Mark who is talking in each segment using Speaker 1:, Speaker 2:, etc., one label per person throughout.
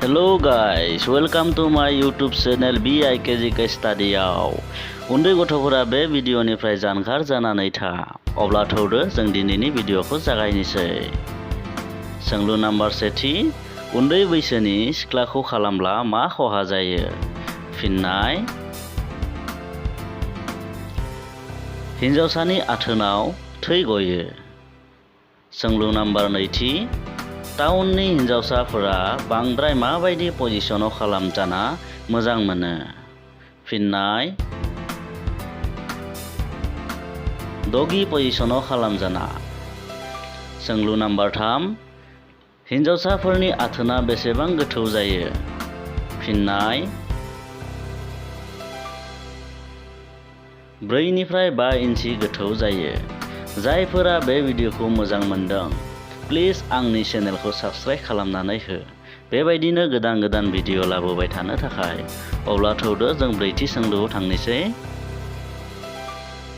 Speaker 1: Hello guys, welcome to my YouTube channel BIKGK Studyआव उन्दै गथ'फोरा बे भिडिअनिफ्राय जानगार जानानै था। अब्ला थौदो जों दिनैनि भिडिअखौ जागायनोसै। सोंलु नाम्बार सेथि, उन्दै बैसोनि सिख्लाखौ खालामब्ला मा खहा जायो? फिननाय: हिन्जावसानि आथोनाव थै गयो। सोंलु नाम्बार नैथि, टाउननि हिन्जावसाफोरा बांद्राय माबायदि पजिशनाव खालामजाना मोजां मोनो? फिननाय: डगी पजिशनाव खालामजाना। सोंलु नाम्बार 3, हिन्जावसाफोरनि आथोना बेसेबां गोथौ जायो? फिननाय: 4 निफ्राय 5 इन्सि गोथौ जायो। जायफोरा बे भिडिअखौ मोजां मोनदों, प्लिज आंनि चेनेलखौ साबस्क्राइब खालामनानै हो, बेबायदिनो गोदान भिडिअ लाबोबाय थानो थाखाय। अब्ला थौदो जों ब्रैथि सोंलुआव थांनोसै।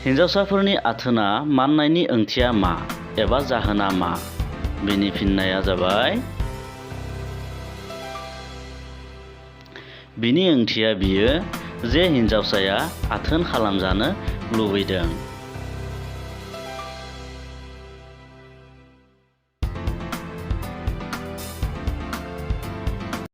Speaker 1: हिन्जावसाफोरनि आथोना माननायनि ओंथिया मा एबा जाहोना मा? बेनि फिननाया जाबाय: बिनि ओंथिया बियो जे हिन्जावसाया आथोन खालामजानो लुबैदों।